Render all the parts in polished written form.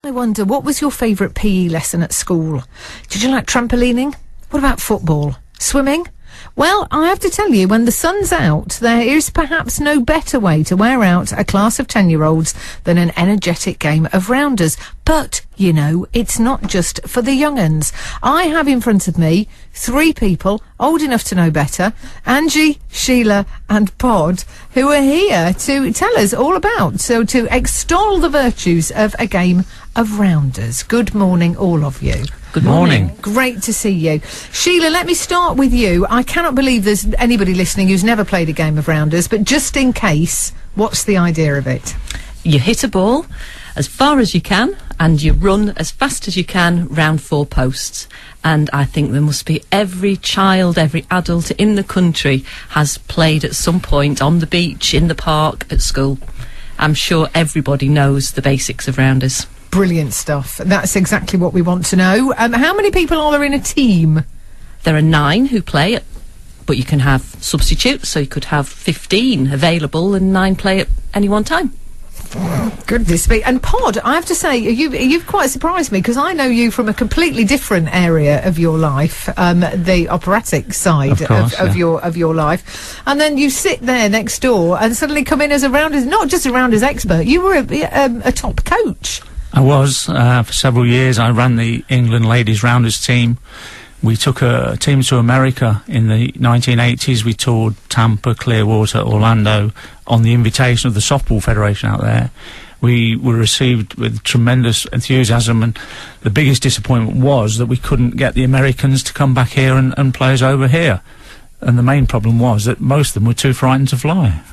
I wonder, what was your favourite PE lesson at school? Did you like trampolining? What about football? Swimming? Well, I have to tell you, when the sun's out, there is perhaps no better way to wear out a class of 10-year-olds than an energetic game of rounders. But, you know, it's not just for the young uns. I have in front of me 3 people old enough to know better, Angie, Sheila and Pod, who are here to tell us all about, so to extol the virtues of a game of rounders. Good morning, all of you. Good morning. Great to see you. Sheila, let me start with you. I cannot believe there's anybody listening who's never played a game of rounders, but just in case, what's the idea of it? You hit a ball as far as you can and you run as fast as you can round 4 posts. And I think there must be every child, every adult in the country has played at some point on the beach, in the park, at school. I'm sure everybody knows the basics of rounders. Brilliant stuff. That's exactly what we want to know. How many people are there in a team? There are 9 who play, but you can have substitutes, so you could have 15 available and 9 play at any one time. Goodness me. And Pod, I have to say, you've quite surprised me, because I know you from a completely different area of your life, the operatic side of your life, and then you sit there next door and suddenly come in as a rounders, not just a rounders expert, you were a top coach. I was. For several years I ran the England Ladies Rounders team. We took a team to America in the 1980s. We toured Tampa, Clearwater, Orlando on the invitation of the Softball Federation out there. We were received with tremendous enthusiasm, and the biggest disappointment was that we couldn't get the Americans to come back here and play us over here. And the main problem was that most of them were too frightened to fly.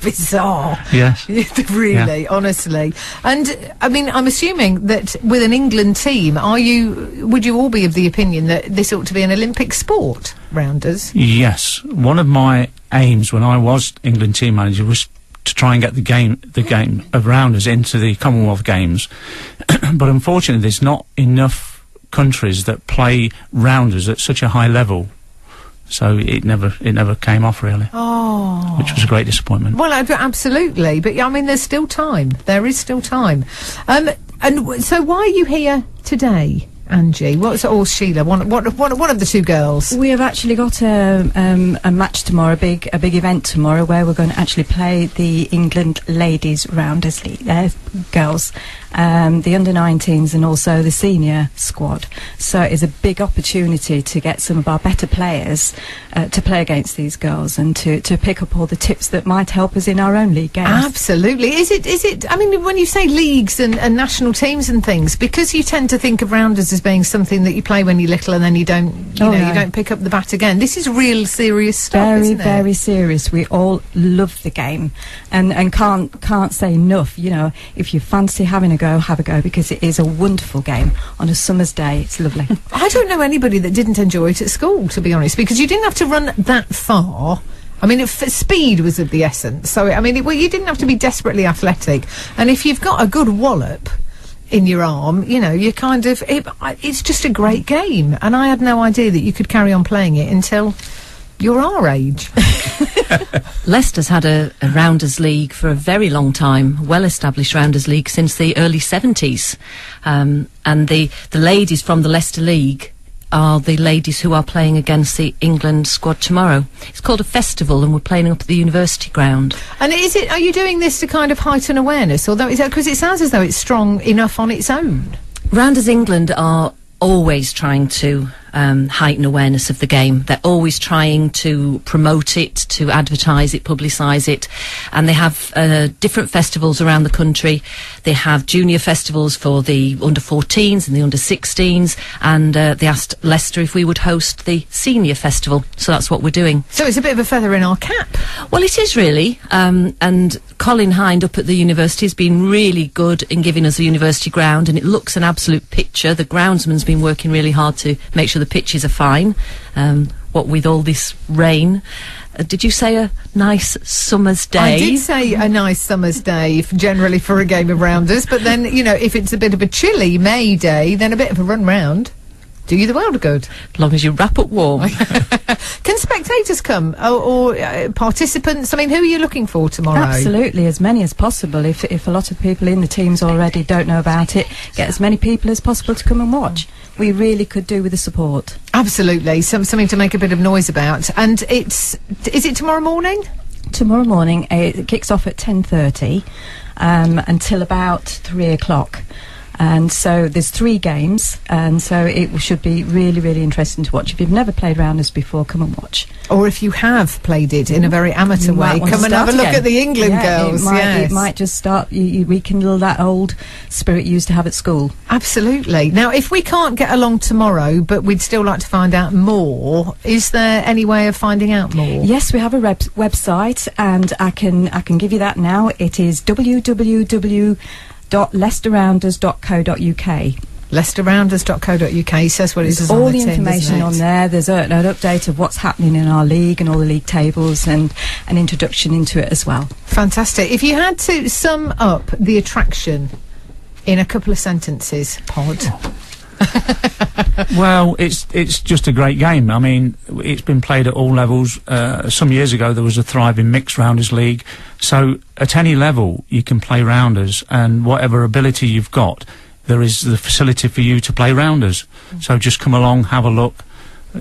Bizarre. Yes. Really, yeah. Honestly. And, I mean, I'm assuming that with an England team, would you all be of the opinion that this ought to be an Olympic sport, rounders? Yes. One of my aims when I was England team manager was to try and get the game of rounders into the Commonwealth Games. But unfortunately, there's not enough countries that play rounders at such a high level. So it never came off, really. Oh. Which was a great disappointment. Well, absolutely. But, I mean, there's still time. There is still time. And so why are you here today, Angie? Or Sheila? One of the 2 girls. We have actually got a match tomorrow, a big event tomorrow, where we're going to actually play the England Ladies Rounders League, girls, the under-19s and also the senior squad. So it's a big opportunity to get some of our better players to play against these girls and to pick up all the tips that might help us in our own league games. Absolutely. Is it? I mean, when you say leagues and national teams and things, because you tend to think of rounders as being something that you play when you're little and then you don't, you don't pick up the bat again. This is real serious stuff, isn't it? Very, very serious. We all love the game, and can't say enough. You know, if you fancy having a go, have a go, because it is a wonderful game on a summer's day. It's lovely. I don't know anybody that didn't enjoy it at school, to be honest, because you didn't have to run that far. I mean, speed was of the essence. So, I mean, you didn't have to be desperately athletic. And if you've got a good wallop in your arm, you know, you kind of... it's just a great game. And I had no idea that you could carry on playing it until you're our age. Leicester's had a Rounders League for a very long time, well-established Rounders League since the early 70s. And the ladies from the Leicester League are the ladies who are playing against the England squad tomorrow. It's called a festival, and we're playing up at the university ground. And are you doing this to kind of heighten awareness, although because it sounds as though it's strong enough on its own? Rounders England are always trying to heighten awareness of the game. They're always trying to promote it, to advertise it, publicise it, and they have different festivals around the country. They have junior festivals for the under-14s and the under-16s, and they asked Leicester if we would host the senior festival, so that's what we're doing. So it's a bit of a feather in our cap. Well, it is really, and Colin Hind up at the university has been really good in giving us a university ground, and it looks an absolute picture. The groundsman's been working really hard to make sure the pitches are fine, what with all this rain. Did you say a nice summer's day? I did say a nice summer's day, generally for a game of rounders, but then, you know, if it's a bit of a chilly May day, then a bit of a run round. do you the world of good. As long as you wrap up warm. Can spectators come, or participants? I mean, who are you looking for tomorrow? Absolutely, as many as possible. If a lot of people in the teams already don't know about it, get as many people as possible to come and watch. We really could do with the support. Absolutely, something to make a bit of noise about. And is it tomorrow morning? Tomorrow morning, it kicks off at 10:30 until about 3 o'clock. And so there's 3 games, and so it should be really, really interesting to watch. If you've never played rounders before, come and watch. Or if you have played it in a very amateur way, come and have a look at the England girls. It might just start, rekindle that old spirit you used to have at school. Absolutely. Now, if we can't get along tomorrow, but we'd still like to find out more, is there any way of finding out more? Yes, we have a website, and I can give you that now. It is www.leicesterrounders.co.uk. Leicesterrounders.co.uk says what it is all on the tin, information on there. There's an update of what's happening in our league and all the league tables, and an introduction into it as well. Fantastic. If you had to sum up the attraction in a couple of sentences, Pod. Well, it's just a great game. I mean, it's been played at all levels. Some years ago there was a thriving mixed rounders league, so at any level you can play rounders, and whatever ability you've got, there is the facility for you to play rounders. So just come along, have a look,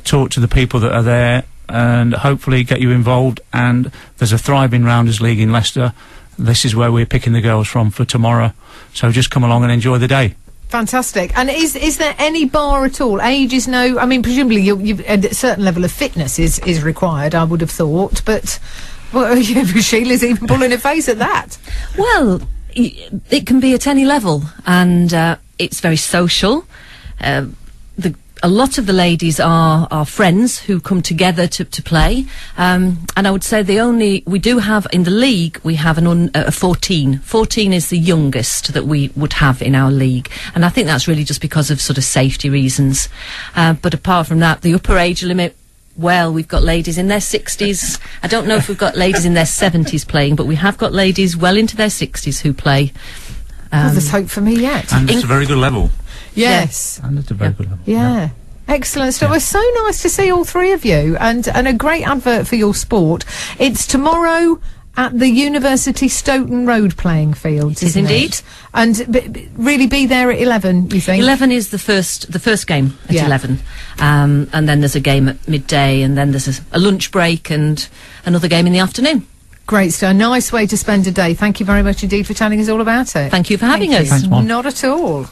talk to the people that are there, and hopefully get you involved. And there's a thriving rounders league in Leicester. This is where we're picking the girls from for tomorrow, so just come along and enjoy the day. Fantastic. And is there any bar at all? Age is no... I mean, presumably you've a certain level of fitness is required, I would have thought, but... Well, Sheila's even pulling her face at that. Well, it can be at any level, and it's very social. A lot of the ladies are friends who come together to play, and I would say we do have in the league, we have a 14. 14 is the youngest that we would have in our league, and I think that's really just because of sort of safety reasons. But apart from that, the upper age limit, well, we've got ladies in their 60s. I don't know if we've got ladies in their 70s playing, but we have got ladies well into their 60s who play. Well, there's hope for me yet. And it's a very good level. Yes. And it's a very good level. Yeah. Excellent stuff. It was so nice to see all 3 of you, and a great advert for your sport. It's tomorrow at the University Stoughton Road playing fields, isn't it? Indeed. And really be there at 11, you think? 11 is the first game at 11. And then there's a game at midday, and then there's a lunch break and another game in the afternoon. Great stuff. Nice way to spend a day. Thank you very much indeed for telling us all about it. Thank you for having us. Thanks, Mom. Not at all.